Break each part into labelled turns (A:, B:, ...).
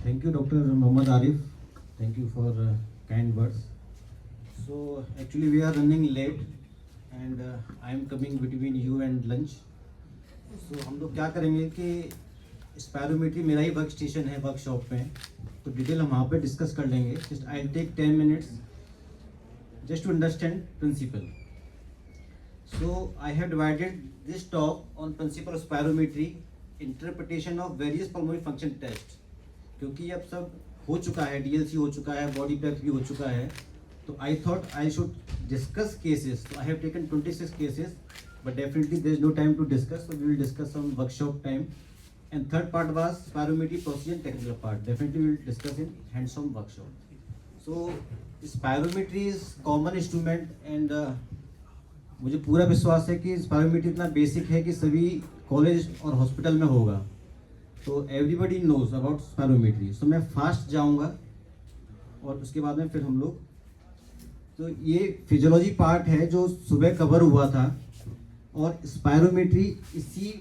A: Thank you, Dr. Muhammad Arif. Thank you for kind words. So actually we are running late and I am coming between you and lunch. So हम लोग क्या करेंगे कि spirometry मेरा ही work station है workshop में, तो डिटेल हम वहाँ पे डिस्कस कर लेंगे. Just I take 10 minutes just to understand principle. So I have divided this talk on principle of spirometry, interpretation of various pulmonary function tests. क्योंकि अब सब हो चुका है, डीएलसी हो चुका है, बॉडी पैक भी हो चुका है, तो I thought I should discuss cases. So I have taken 26 cases, but definitely there is no time to discuss, so we will discuss on workshop time. And third part was spirometry procedure and technical part. Definitely we will discuss in hands-on workshop. So spirometry is common instrument and मुझे पूरा विश्वास है कि spirometry इतना basic है कि सभी college और हॉस्पिटल में होगा, तो एवरीबडी नोज अबाउट स्पायरोमेट्री. सो मैं फास्ट जाऊंगा और उसके बाद में फिर हम लोग, तो ये फिजियोलॉजी पार्ट है जो सुबह कवर हुआ था और स्पायरोमेट्री इसी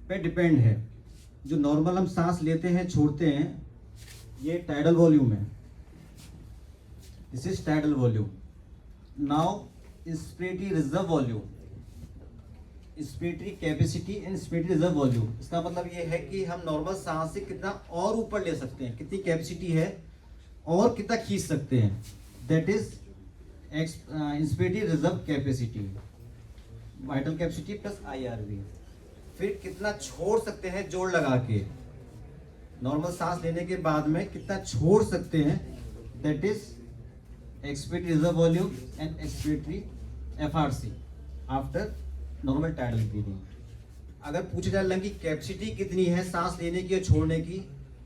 A: पे डिपेंड है. जो नॉर्मल हम सांस लेते हैं छोड़ते हैं, ये टाइडल वॉल्यूम है, this is tidal volume. Now inspiratory reserve volume, inspiratory capacity and inspiratory reserve volume. इसका मतलब ये है कि हम नॉर्मल सांस से कितना और ऊपर ले सकते हैं, कितनी कैपेसिटी है और कितना खींच सकते हैं, that is inspiratory reserve capacity, vital capacity plus IRV. फिर कितना छोड़ सकते हैं जोड़ लगा के, नॉर्मल सांस लेने के बाद में कितना छोड़ सकते हैं, that is expiratory reserve volume and expiratory FRC after normal tidal breathing. अगर पूछा जाए लंग की कैपेसिटी कितनी है सांस लेने की और छोड़ने की,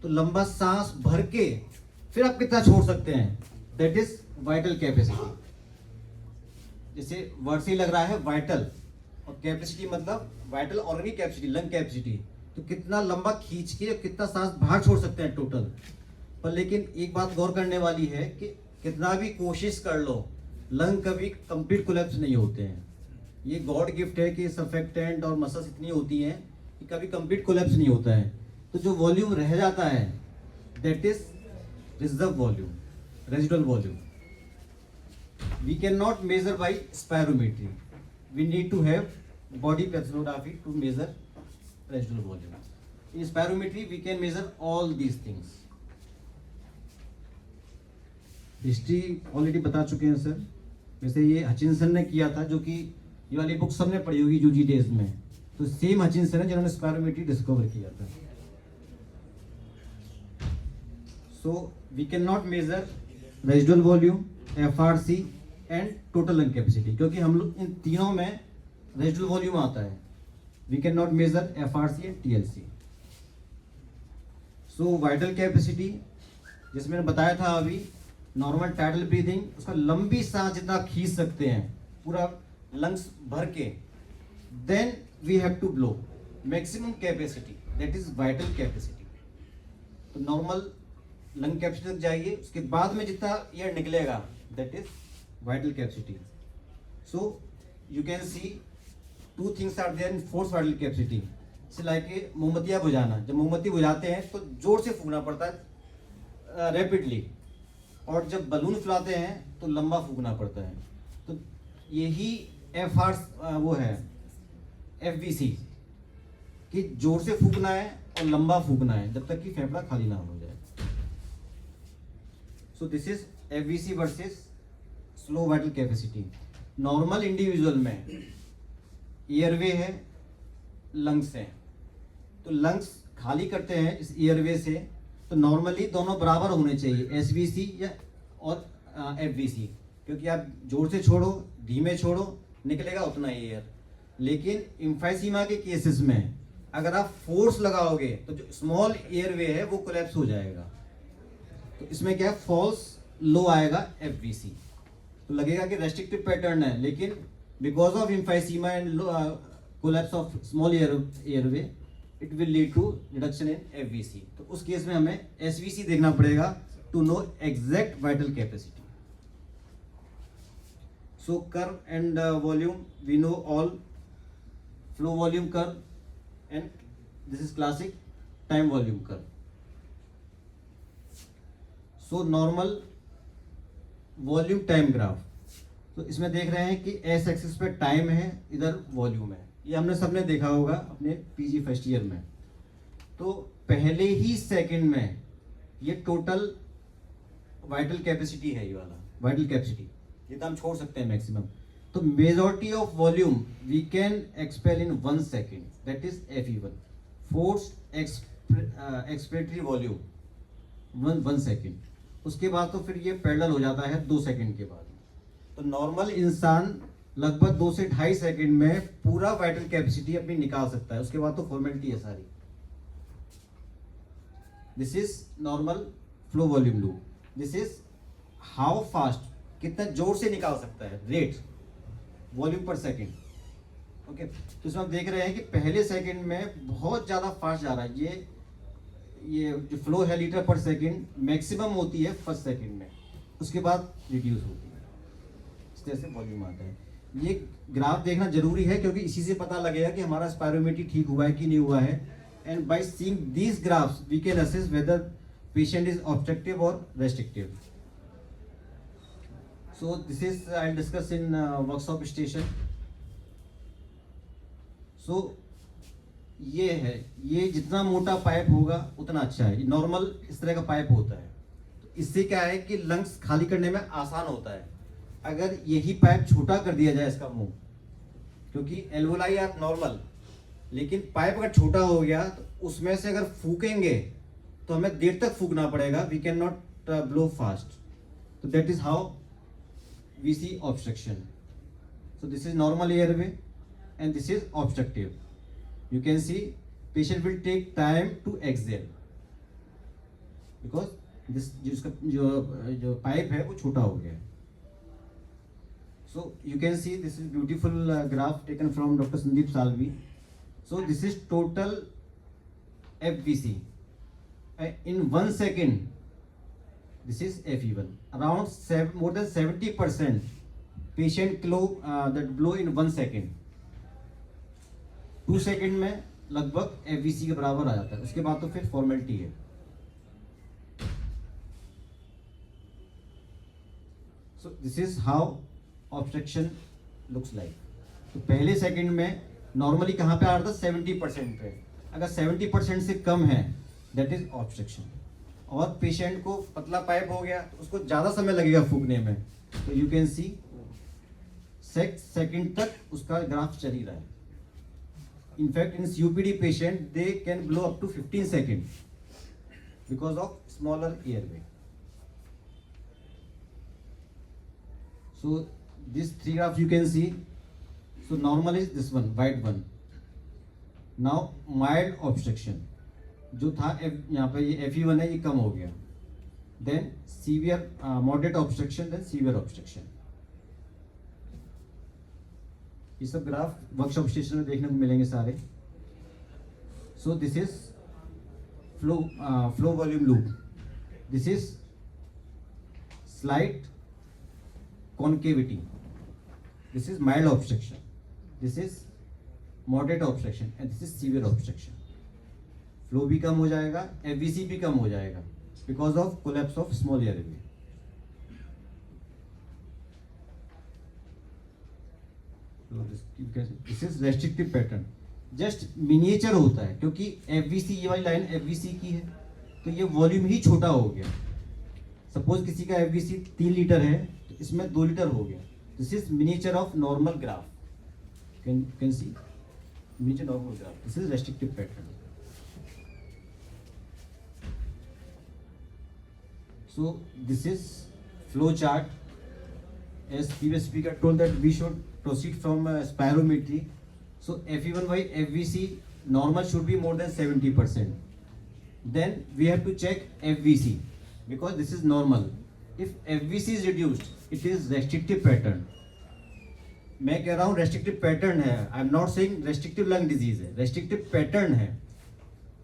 A: तो लंबा सांस भर के फिर आप कितना छोड़ सकते हैं, दैट इज वाइटल कैपेसिटी. जैसे वर्ड से ही लग रहा है वाइटल, और कैपेसिटी मतलब vital organic capacity, lung capacity, तो कितना लंबा खींच के कितना सांस बाहर छोड़ सकते हैं टोटल. पर लेकिन एक बात गौर करने वाली है कि कितना भी कोशिश कर लो, लंग कभी कंप्लीट कोलैप्स नहीं होते हैं. ये गॉड गिफ्ट है कि सर्फेक्टेंट और मसल्स इतनी होती हैं कि कभी कंप्लीट कोलैप्स नहीं होता है. तो जो वॉल्यूम रह जाता है, that is reserve volume, residual volume. We can not measure by spirometry, we need to have body plethysmography to measure residual volume. In spirometry we can measure all these things. History already बता चुके हैं sir. वैसे ये Hutchinson ने किया था, जो कि ये वाली बुक सबने पढ़ी होगी यूजी डेज में, तो सेम हचिनसन है जिन्होंने स्पायरोमेट्री डिस्कवर किया था. So we can not measure residual volume, FRC and total lung capacity, क्योंकि हम लोग इन तीनों में रेजिडुअल वॉल्यूम आता है. We can not measure FRC and TLC. So vital capacity जिसमें मैंने बताया था अभी, नॉर्मल टाइडल ब्रीदिंग, उसका लंबी सांस जितना खींच सकते हैं पूरा लंग्स भर के, then we have to blow maximum capacity, that is vital capacity. तो नॉर्मल लंग कैपेसिटी तक जाइए, उसके बाद में जितना एयर निकलेगा, that is vital capacity. So you can see two things are there in forced vital capacity. जैसे like मोमबत्तियाँ बुझाना, जब मोमबत्ती बुझाते हैं तो जोर से फूकना पड़ता है रैपिडली, और जब बलून फुलाते हैं तो लंबा फूकना पड़ता है. तो यही वो है FVC, कि जोर से फूकना है और लंबा फूकना है जब तक कि फेफड़ा खाली ना हो जाए. सो this is FVC versus slow vital capacity. Normal individual में एयरवे है, लंग्स है, तो लंग्स खाली करते हैं इस एयरवे से, तो नॉर्मली दोनों बराबर होने चाहिए, SVC या और FVC, क्योंकि आप जोर से छोड़ो धीमे छोड़ो निकलेगा उतना ही एयर. लेकिन इम्फाइसीमा के केसेस में अगर आप फोर्स लगाओगे तो जो स्मॉल एयरवे है वो कोलैप्स हो जाएगा. तो इसमें क्या है, फॉल्स लो आएगा FVC, तो लगेगा कि रेस्ट्रिक्टिव पैटर्न है, लेकिन because of emphysema and collapse of small airway it will lead to reduction in FVC. तो उस केस में हमें SVC देखना पड़ेगा to know exact vital capacity. So curve and volume we know all, flow volume curve, and this is classic time volume curve. So normal volume time graph, तो इसमें देख रहे हैं कि एस एक्सिस पे टाइम है, इधर वॉल्यूम है। ये हमने सबने देखा होगा अपने पीजी फर्स्ट ईयर में। तो पहले ही सेकंड में ये टोटल वाइटल कैपेसिटी है, ये वाला वाइटल कैपेसिटी, ये तो हम छोड़ सकते हैं मैक्सिमम। तो majority of volume we can expel in 1 second, that is FE1, force expiratory volume 1 second. उसके बाद तो फिर ये पैरेलल हो जाता है 2 सेकेंड के बाद। तो नॉर्मल इंसान लगभग 2 से 2.5 सेकेंड में पूरा वाइटल कैपेसिटी अपनी निकाल सकता है। उसके बाद तो फॉर्मेलिटी है सारी। This is normal flow volume loop. This is how fast, कितना जोर से निकाल सकता है, रेट वॉल्यूम पर सेकेंड। ओके, तो इसमें आप देख रहे हैं कि पहले सेकेंड में बहुत ज़्यादा फास्ट जा रहा है। ये जो फ्लो है लीटर पर सेकेंड मैक्सिमम होती है फर्स्ट सेकेंड में, उसके बाद रिड्यूस होती है। इस तरह से वॉल्यूम आता है। ये ग्राफ देखना जरूरी है क्योंकि इसी से पता लगेगा कि हमारा स्पायरोमीट्री ठीक हुआ है कि नहीं हुआ है। And by seeing these graphs we can assess whether patient is obstructive और restrictive. So this is I'll discuss in workshop station. So ये है, ये जितना मोटा पाइप होगा उतना अच्छा है। नॉर्मल इस तरह का पाइप होता है, तो इससे क्या है कि लंग्स खाली करने में आसान होता है। अगर यही पाइप छोटा कर दिया जाए इसका मुंह, क्योंकि एल्वोलाई आर नॉर्मल, लेकिन पाइप अगर छोटा हो गया तो उसमें से अगर फूकेंगे तो हमें देर तक फूकना पड़ेगा। We can not blow fast. तो that is how we see obstruction. So this is normal airway and this is obstructive. You can see patient will take time to exhale because this जिसका जो pipe है वो छोटा हो गया है। So you can see this is beautiful graph taken from Dr. Sandeep Salvi. So this is total FVC in 1 second. This is FE1. Around more than 70% patient that blow in 1 second. 2 second में लगभग FVC के बराबर आ जाता है। उसके बाद तो फिर फॉर्मेलिटी है। So this is how obstruction looks like. तो पहले सेकेंड में नॉर्मली कहाँ पे आ रहा था, 70% पे। अगर 70% से कम है दैट इज ऑब्स्ट्रक्शन। और पेशेंट को पतला पाइप हो गया तो उसको ज़्यादा समय लगेगा फूकने में। तो यू कैन सी 6 सेकेंड तक उसका ग्राफ चल ही रहा है। In fact in COPD patient they can blow up to 15 second because of smaller airway. So this 3 graph you can see. So normal is this one, white one. Now mild obstruction जो था यहाँ पे ये FE1 है, ये कम हो गया। Then severe moderate obstruction, then severe obstruction. ये सब ग्राफ वर्कशॉप स्टेशन में देखने को मिलेंगे सारे। सो this is flow volume loop. This is slight concavity. This is mild obstruction, this is moderate obstruction and this is severe obstruction. Flow भी कम हो जाएगा, FVC भी कम हो जाएगा because of collapse of small airway. This is restrictive pattern, just miniature होता है क्योंकि FVC, ये वाली लाइन FVC की है तो ये वॉल्यूम ही छोटा हो गया। सपोज किसी का FVC 3 लीटर है तो इसमें 2 लीटर हो गया। This is miniature of normal graph, can see miniature normal graph. This is restrictive pattern. So this is flow chart. As previous speaker told that we should proceed from spirometry. So FE1 by FVC normal should be more than 70%. Then we have to check FVC because this is normal. If FVC is reduced, it is restrictive pattern. मैं कह रहा हूँ restrictive pattern है. I am not saying restrictive lung disease है. Restrictive pattern है.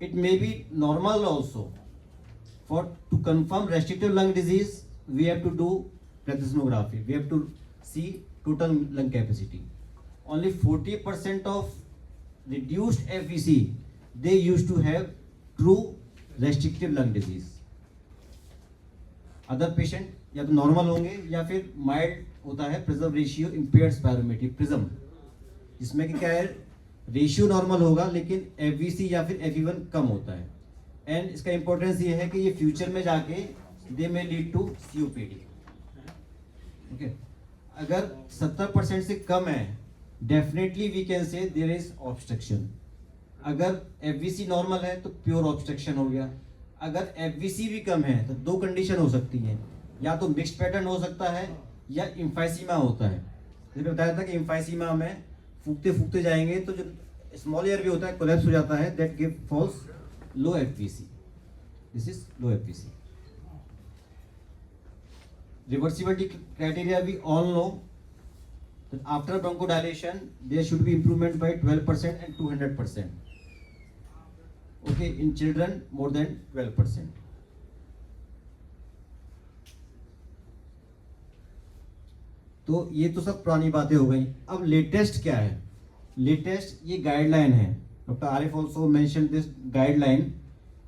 A: It may be normal also. To confirm restrictive lung disease, we have to do plethysmography. We have to see total lung capacity. Only 40% of reduced FVC, they used to have true restrictive lung disease. Other patient या तो normal होंगे या फिर mild होता है prism ratio impaired spirometry prism, जिसमें कि क्या है रेशियो नॉर्मल होगा लेकिन एफवीसी या फिर एफई1 कम होता है। एंड इसका इंपॉर्टेंस ये है कि ये फ्यूचर में जाके दे में लीड टू सीओपीडी। ओके, अगर 70% से कम है definitely we can say there is obstruction. अगर एफवीसी नॉर्मल है तो प्योर ऑब्स्ट्रक्शन हो गया। अगर एफवीसी भी कम है तो दो कंडीशन हो सकती हैं, या तो मिक्स्ड पैटर्न हो सकता है या इम्फाइसीमा होता है। जैसे बताया था कि इम्फाइसीमा में फूकते फूकते जाएंगे तो जो स्मॉल एयर भी होता है कोलैप्स हो जाता है, that give false low FVC. This is low FVC. Reversibility criteria we all know that after bronchodilation there should be improvement by 12% and 200%. Okay, in children more than 12%. तो ये तो सब पुरानी बातें हो गई। अब लेटेस्ट क्या है? लेटेस्ट ये गाइडलाइन है। Doctor Arif also mention this guideline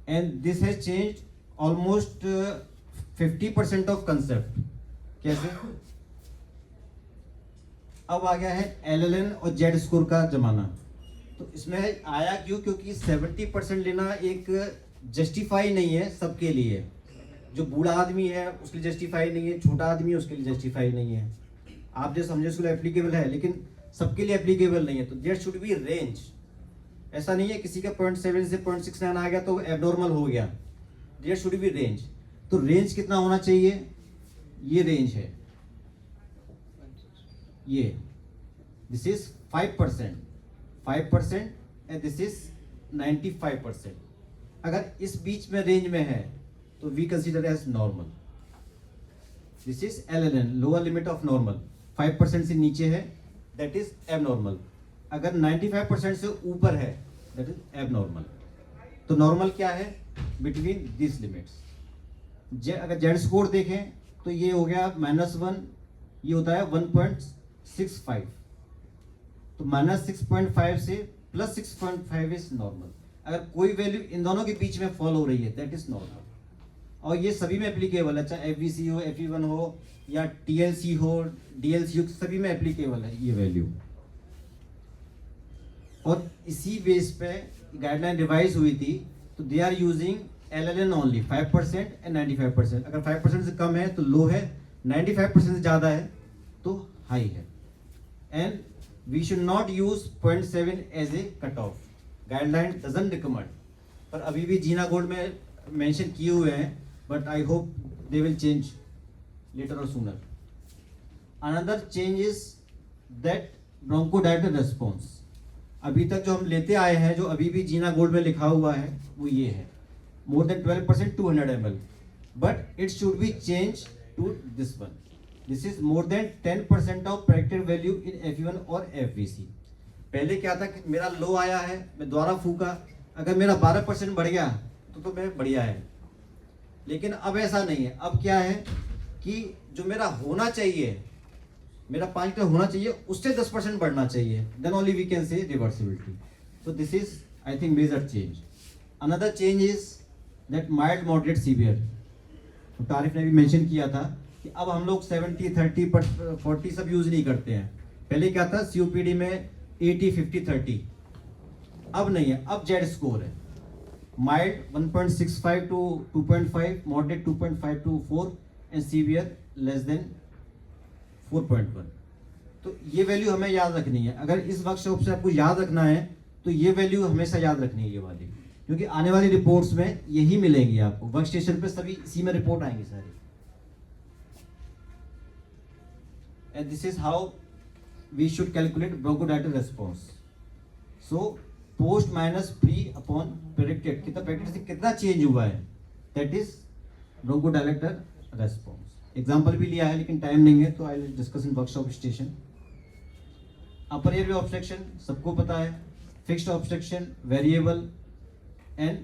A: and this has changed almost 50% of concept. कैसे? अब आ गया है एलएलएन और जेड स्कोर का जमाना। तो इसमें आया क्यों? क्योंकि 70% लेना एक जस्टिफाई नहीं है सबके लिए। जो बूढ़ा आदमी है उसके लिए जस्टिफाई नहीं है, छोटा आदमी है उसके लिए जस्टिफाई नहीं है। आप जो समझे उसके लिए एप्लीकेबल है लेकिन सबके लिए एप्लीकेबल नहीं है। तो देयर शुड बी रेंज। ऐसा नहीं है किसी का 0.7 से 0.69 आ गया तो एबनॉर्मल हो गया। There should be range. तो रेंज कितना होना चाहिए? ये रेंज है, ये this is 5% and this is 95%। अगर इस बीच में रेंज में है तो we consider as normal. This is LLN, lower limit of normal. 5% से नीचे है दैट इज एबनॉर्मल। अगर 95% से ऊपर है दैट इज एबनॉर्मल। तो नॉर्मल क्या है? Between this limits. अगर जेड स्कोर देखें तो ये हो गया -1, ये होता है 1.65। तो -6.5 से +6.5 इज नॉर्मल। अगर कोई वैल्यू इन दोनों के बीच में फॉल हो रही है दैट इज नॉर्मल। और ये सभी में एप्लीकेबल है, चाहे एफवीसी हो, एफई1 हो या टीएलसी हो, डीएलसी हो, सभी में एप्लीकेबल है ये वैल्यू। और इसी बेस पे गाइडलाइन रिवाइज हुई थी। तो they are using LLN only 5% and 95%। अगर 5% से कम है तो लो है, 95% से ज़्यादा है तो हाई है। And we should not use 0.7 as a cut off. Guideline doesn't recommend, पर अभी भी जीना गोल्ड में मेंशन किए हुए हैं, but I hope they will change later और sooner. Another change is that bronchodilator response. अभी तक जो हम लेते आए हैं, जो अभी भी जीना गोल्ड में लिखा हुआ है, वो ये है more than 12% 200 ml, but it should be changed to this one. This is more than 10% of predicted value in FE1 और FVC। पहले क्या था कि मेरा लो आया है, मैं दोबारा फूका, अगर मेरा 12% बढ़ गया तो मैं बढ़िया है। लेकिन अब ऐसा नहीं है। अब क्या है कि जो मेरा होना चाहिए, मेरा 5 लीटर होना चाहिए, उससे 10% बढ़ना चाहिए, then only we can say reversibility. So this is I think major change. Another change is that mild moderate severe. तो तारिफ ने भी मेंशन किया था कि अब हम लोग 70, 30, 40 सब यूज नहीं करते हैं। पहले क्या था सीओपीडी में 80, 50, 30। अब नहीं है, अब जेड स्कोर है। Mild 1.65 to 2.5, moderate 2.5 to 4 and severe less than 4.1। तो ये वैल्यू हमें याद रखनी है। अगर इस वर्कशॉप से आपको याद रखना है तो ये वैल्यू हमेशा याद रखनी है, ये वाली, क्योंकि आने वाली रिपोर्ट्स में यही मिलेंगी आपको। वर्क स्टेशन पे सभी इसी में रिपोर्ट आएंगी सारी। And this is how we should calculate bronchodilator response. So post minus pre upon predicted, कितना प्रेडिक्टेड से कितना चेंज हुआ है, that is bronchodilator response. Example भी लिया है लेकिन टाइम नहीं है, तो I will discuss in workshop station. Upper airway obstruction सबको पता है, fixed obstruction, variable and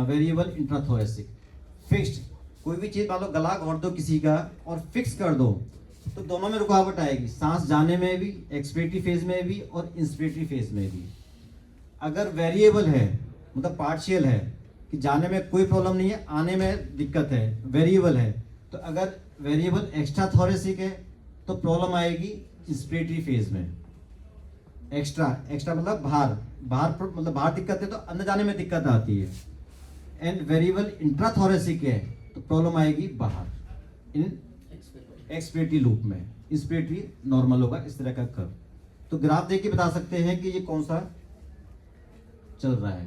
A: variable intrathoracic. Fixed, कोई भी चीज मान लो गला घोट दो किसी का और फिक्स कर दो तो दोनों में रुकावट आएगी, सांस जाने में भी, एक्सपिरेटरी फेज में भी और इंस्पिरेटरी फेज में भी। अगर वेरिएबल है मतलब पार्शियल है कि जाने में कोई प्रॉब्लम नहीं है, आने में दिक्कत है, वेरिएबल है, तो अगर वेरिएबल एक्स्ट्रा थोरेसिक है तो प्रॉब्लम आएगी इंस्पिरेटरी फेज में। एक्स्ट्रा मतलब मतलब बाहर दिक्कत है तो अंदर जाने में दिक्कत आती है। एंड वेरिएबल इंट्राथोरेसिक है तो प्रॉब्लम आएगी बाहर इन एक्सपिरेटरी लूप में। इंस्पिरेटरी नॉर्मल होगा, इस तरह का कर्व। तो ग्राफ देख के बता सकते हैं कि ये कौन सा चल रहा है।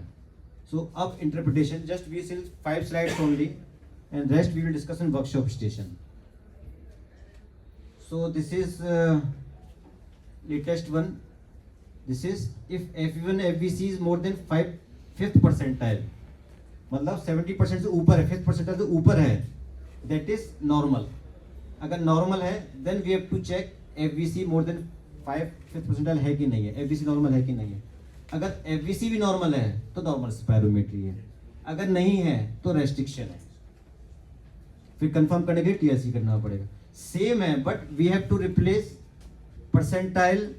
A: सो अब interpretation, just we see 5 slides only and rest we will discuss in workshop station. So this is latest one. This is if F1 FVC is more than 5th percentile, मतलब 70% से ऊपर है, 5th percentile से ऊपर है, that is normal. अगर normal है then we have to check FVC more than 5th percentile है कि नहीं है, FVC नॉर्मल है कि नहीं है। अगर FVC भी नॉर्मल है तो नॉर्मल स्पायरोमेट्री है, अगर नहीं है तो रेस्ट्रिक्शन है। फिर कंफर्म करने के लिए TLC करना पड़ेगा। सेम है but we have to replace percentile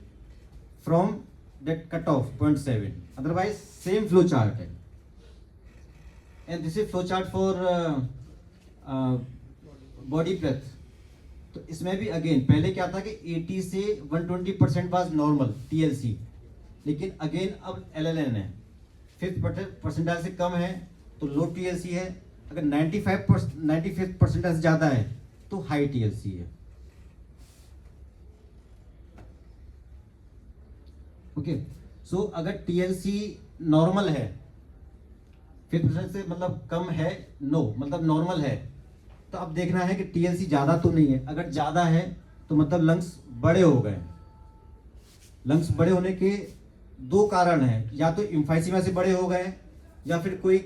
A: from that cut off 0.7, otherwise same flow chart है। And this is flow chart for body breath. तो इसमें भी अगेन पहले क्या था कि 80 से 120% वाज नॉर्मल TLC, लेकिन अगेन अब LLN है, 5th percentile से कम है तो लो TLC है, अगर 95th percentile से ज़्यादा है तो हाई TLC है। ओके, सो अगर TLC नॉर्मल है, 5th percentile से मतलब कम है, नो मतलब नॉर्मल है, तो अब देखना है कि TLC ज़्यादा तो नहीं है। अगर ज़्यादा है तो मतलब लंग्स बड़े हो गए। लंग्स बड़े होने के 2 कारण हैं, या तो इम्फाइसीमा से बड़े हो गए या फिर कोई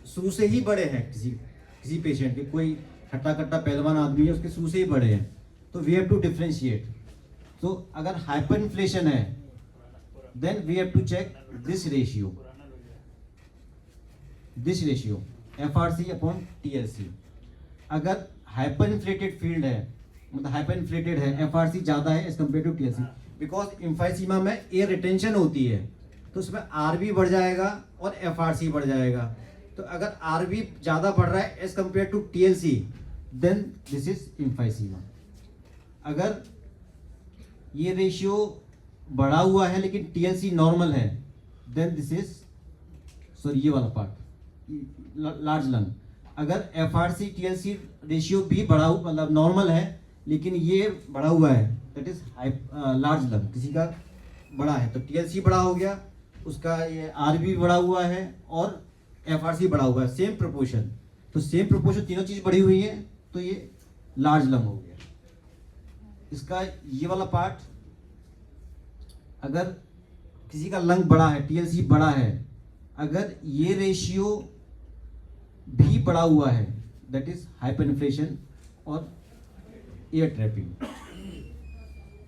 A: शुरू से ही बड़े हैं। किसी पेशेंट के, कोई हट्टा कट्टा पहलवान आदमी है, उसके शुरू से ही बड़े हैं, तो वी हैव टू डिफ्रेंशिएट। तो अगर हाइपर इन्फ्लेशन है then we have to check this ratio FRC upon TLC। अगर हाइपर इन्फ्लेटेड फील्ड है, मतलब हाइपर इन्फ्लेटेड है, FRC ज़्यादा है as compare to TLC, because emphysema में एयर रिटेंशन होती है, तो उसमें RV बढ़ जाएगा और FRC बढ़ जाएगा। तो अगर RV ज़्यादा बढ़ रहा है as compare to TLC then this is emphysema. अगर ये रेशियो बढ़ा हुआ है लेकिन TLC नॉर्मल है देन दिस इज, सॉरी ये वाला पार्ट लार्ज लंग। अगर FRC TLC रेशियो भी बढ़ा हुआ, मतलब नॉर्मल है लेकिन ये बढ़ा हुआ है, दैट इज लार्ज लंग। किसी का बड़ा है तो TLC बड़ा हो गया, उसका ये RV बढ़ा हुआ है और FRC बढ़ा हुआ है, सेम प्रोपोर्शन। तो सेम प्रोपोर्शन, तीनों चीज बढ़ी हुई है तो ये लार्ज लंग हो गया। इसका ये वाला पार्ट, अगर किसी का लंग बड़ा है, TLC बड़ा है, अगर ये रेशियो भी बढ़ा हुआ है दैट इज हाइपर इन्फ्लेशन और एयर ट्रैपिंग।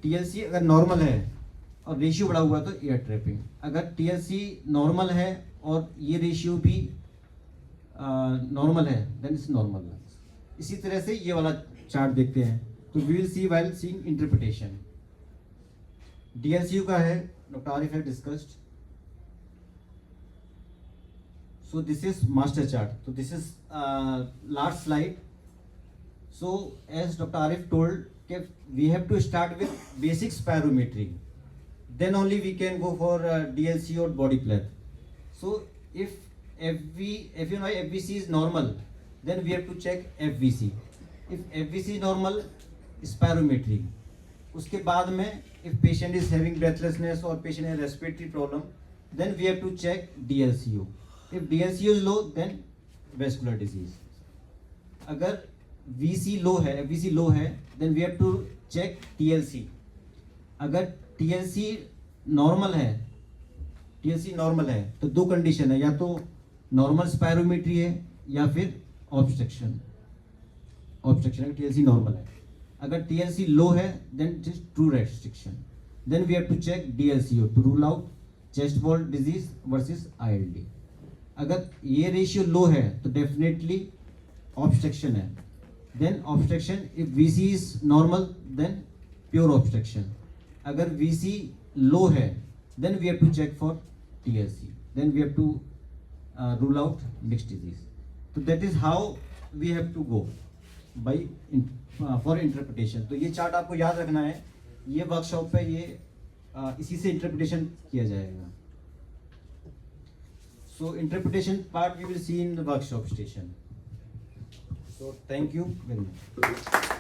A: TLC अगर नॉर्मल है और रेशियो बढ़ा हुआ है तो एयर ट्रैपिंग। अगर TLC नॉर्मल है और ये रेशियो भी नॉर्मल है देन इट्स नॉर्मल। इसी तरह से ये वाला चार्ट देखते हैं तो we will see while seeing interpretation. DLCU का है, doctor Arif have discussed. So this is master chart. So this is last slide. So as Dr. Arif told, we have to start with basic spirometry. Then only we can go for DLC or body pleth. So if FVC is normal, then we have to check FVC. If FVC is normal, spirometry. उसके बाद में if patient is having breathlessness or patient has respiratory problem, then we have to check DLCO. If DLCO is low then vascular disease. अगर VC low है, FVC लो है, then we have to check TLC. अगर TLC normal है तो 2 condition है, या तो normal spirometry है या फिर ऑब्स्ट्रक्शन। TLC नॉर्मल है। अगर TLC लो है then it is true restriction. Then we have to check DLCO to rule out chest wall disease versus ILD. अगर ये रेशियो लो है तो डेफिनेटली ऑब्स्ट्रक्शन है। Then obstruction, if VC is normal then pure obstruction. अगर VC low है then we have to check for TLC, then we have to rule out mixed disease. तो that is how we have to go. By for interpretation. तो ये chart आपको याद रखना है, ये वर्कशॉप पे ये इसी से इंटरप्रिटेशन किया जाएगा। So interpretation part we will see in the workshop station. So thank you very much.